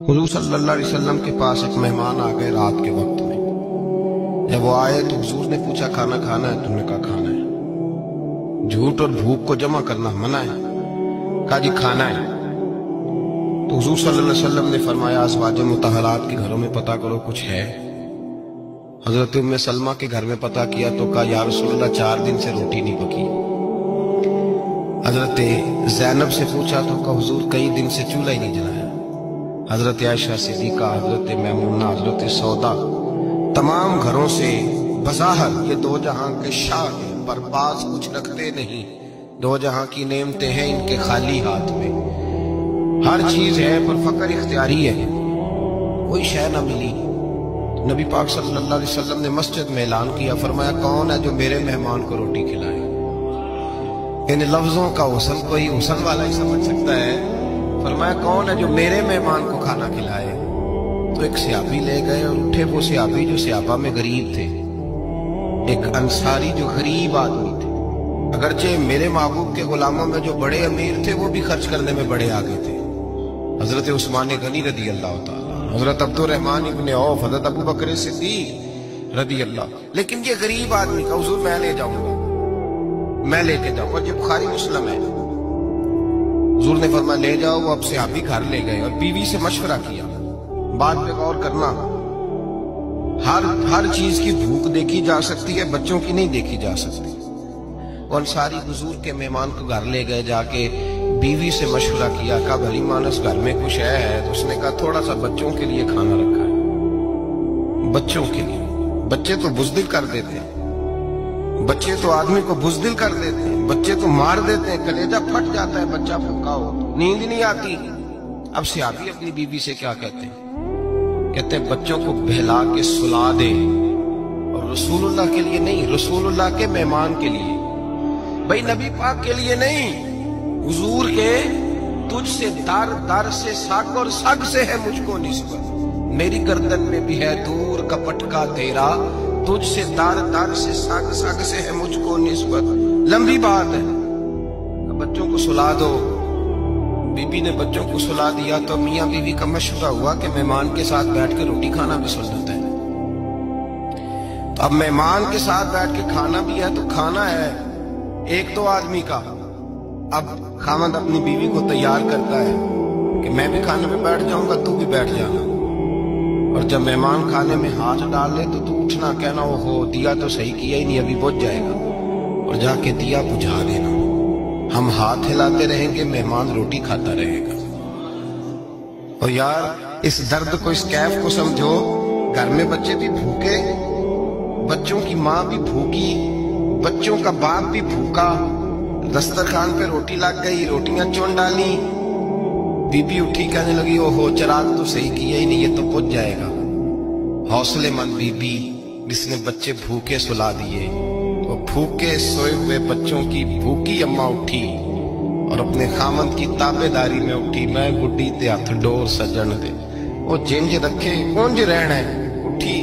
حضور صلی اللہ علیہ وسلم کے پاس ایک مہمان آ گئے رات کے وقت میں۔ جب وہ آئے تو حضور نے پوچھا کھانا کھانا ہے؟ تم نے کہا کھانا ہے۔ جھوٹ اور بھوک کو جمع کرنا منع ہے؟ کہا جی کھانا ہے۔ تو حضور صلی اللہ علیہ وسلم نے فرمایا ازواج مطہرات کے گھروں میں پتہ کرو کچھ ہے۔ حضرت ام سلمہ کے گھر میں پتہ کیا تو کہا یا رسول اللہ 4 دن سے روٹی نہیں پکی۔ حضرت زینب سے پوچھا تو کہا حضور کئی دن سے چولہا ہی نہیں جلایا۔ حضرت عائشہ صدیقہ، حضرت میمونہ، حضرت سودا، تمام گھروں سے بظاہر یہ دو جہاں کے شاہ ہیں، پر پاس کچھ رکھتے نہیں۔ دو جہاں کی نعمتیں ہیں ان کے خالی ہاتھ میں، ہر چیز ہے پر فقر اختیاری ہے، کوئی شے نہ ملی۔ نبی پاک صلی اللہ علیہ وسلم نے مسجد میں اعلان کیا، فرمایا کون ہے جو میرے مہمان کو روٹی کھلائے؟ ان لفظوں کا حسن کوئی حسن والا ہی سمجھ سکتا ہے۔ فرمایا کون ہے جو میرے مہمان کو کھانا کھلائے؟ تو ایک صحابی لے گئے اور اٹھے، وہ صحابی جو صحابہ میں غریب تھے، ایک انصاری جو غریب آدمی تھے، اگرچہ میرے محبوب کے غلاموں میں جو بڑے امیر تھے وہ بھی خرچ کرنے میں بڑے آگے تھے، حضرت عثمان غنی رضی اللہ تعالیٰ، حضرت عبد الرحمن ابن عوف، حضرت ابو بکر صدیق رضی اللہ۔ لیکن یہ غریب آدمی کا حضور میں لے جاؤں گا، میں لے کے جاؤں گا، یہ بخاری مسلم ہے۔ حضور نے فرمایا لے جاؤ۔ وہ اب صحابی گھر لے گئے اور بیوی سے مشورہ کیا، بات پہ غور کرنا، ہر چیز کی بھوک دیکھی جا سکتی ہے، بچوں کی نہیں دیکھی جا سکتی۔ وہ انصاری حضور کے مہمان کو گھر لے گئے، جا کے بیوی سے مشورہ کیا، کہا بھلی مانس گھر میں کچھ ہے؟ تو اس نے کہا تھوڑا سا بچوں کے لیے کھانا رکھا ہے۔ بچوں کے لیے؟ بچے تو بزدل کر دیتے ہیں، بچے تو آدمی کو بزدل کر دیتے ہیں، بچے تو مار دیتے ہیں، کلیجہ پھٹ جاتا ہے بچہ بھوکا ہو، نیند نہیں آتی۔ اب صحابی اپنی بیوی سے کیا کہتے ہیں؟ کہتے ہیں بچوں کو بہلا کے سلا دے، اور رسول اللہ کے لیے نہیں، رسول اللہ کے مہمان کے لیے، بھئی نبی پاک کے لیے نہیں، حضور کے تجھ سے در در سے سگ اور سگ سے ہے مجھ کو نسبت، میری گردن میں بھی ہے دور کا پٹکا تیرا، تجھ سے در در سے سگ سگ سے ہے مجھ کو نسبت۔ لمبی بات ہے، بچوں کو سلا دو۔ بی بی نے بچوں کو سلا دیا تو میاں بیوی کا مشورہ ہوا کہ مہمان کے ساتھ بیٹھ کے روٹی کھانا بھی سنت ہے۔ تو اب مہمان کے ساتھ بیٹھ کے کھانا بھی ہے تو کھانا ہے ایک دو آدمی کا۔ اب خاوند اپنی بیوی کو تیار کرتا ہے کہ میں بھی کھانے میں بیٹھ جاؤں گا، تو بھی بیٹھ جانا، اور جب مہمان کھانے میں ہاتھ ڈال لے تو اٹھنا، کہنا وہ ہو دیا تو صحیح کیا ہی نہیں، ابھی بجھ جائے گا، اور جا کے دیا بجھا دینا۔ ہم ہاتھ ہلاتے رہیں گے، مہمان روٹی کھاتا رہے گا۔ اور یار اس درد کو، اس کیف کو سمجھو، گھر میں بچے بھی بھوکے، بچوں کی ماں بھی بھوکی، بچوں کا باپ بھی بھوکا، دسترخوان پہ روٹی لگ گئی، روٹیاں چون ڈالی، بی بی اٹھی کہنے لگی او ہو چراغ تو صحیح کیا ہی نہیں، یہ تو پچ جائے گا۔ حوصلے مند بی بی جس نے بچے بھوکے سلا دیے، وہ بھوکے سوئے ہوئے بچوں کی بھوکی اماں اٹھی اور اپنے خامند کی تابع داری میں اٹھی، میں گڈی تے ہتھ ڈور سجن دے، وہ جنج رکھے اونج رہنا ہے، اٹھی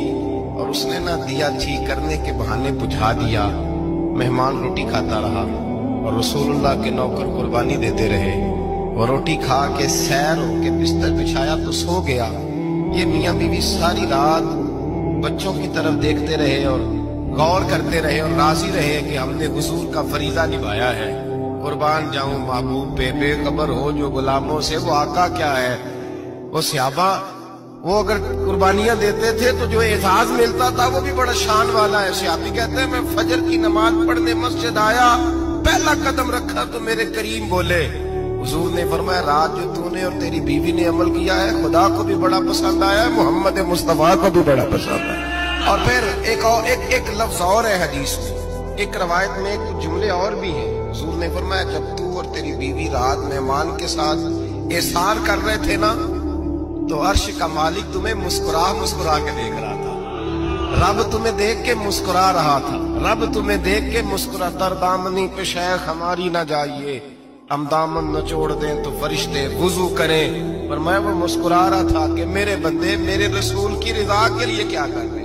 اور اس نے نہ دیا ٹھیک کرنے کے بہانے بجھا دیا۔ مہمان روٹی کھاتا رہا اور رسول اللہ کے نوکر قربانی دیتے رہے، وہ روٹی کھا کے سیر ہو کے بستر بچھایا تو سو گیا۔ یہ میاں بیوی ساری رات بچوں کی طرف دیکھتے رہے اور غور کرتے رہے اور راضی رہے کہ ہم نے حضور کا فریضہ نبھایا ہے۔ قربان جاؤں محبوب پہ، بے خبر ہو جو غلاموں سے، وہ آقا کیا ہے۔ وہ صحابہ وہ اگر قربانیاں دیتے تھے تو جو اعزاز ملتا تھا وہ بھی بڑا شان والا ہے۔ صحابی کہتے ہیں میں فجر کی نماز پڑھنے مسجد آیا، پہلا قدم رکھا تو میرے کریم بولے، حضور نے فرمایا رات جو تو نے اور تیری بیوی نے عمل کیا ہے خدا کو بھی بڑا پسند آیا ہے، محمد مصطفیٰ کو بھی بڑا پسند آیا۔ اور پھر ایک لفظ اور ہے حدیث میں، ایک روایت میں ایک جملے اور بھی ہیں۔ حضور نے فرمایا جب تو اور تیری بیوی رات مہمان کے ساتھ احسار کر رہے تھے نا تو عرش کا مالک تمہیں مسکرا مسکرا کے دیکھ رہا تھا، رب تمہیں دیکھ کے مسکرا رہا تھا، رب تمہیں دیکھ کے مسکرا، تر دامنی پہ شیخ ہماری نہ جائیے، ہم دامن نہ چھوڑ دیں تو فرشتے وضو کریں، پر میں وہ مسکرا رہا تھا کہ میرے بندے میرے رسول کی رضا کے لیے کیا کر رہے ہیں۔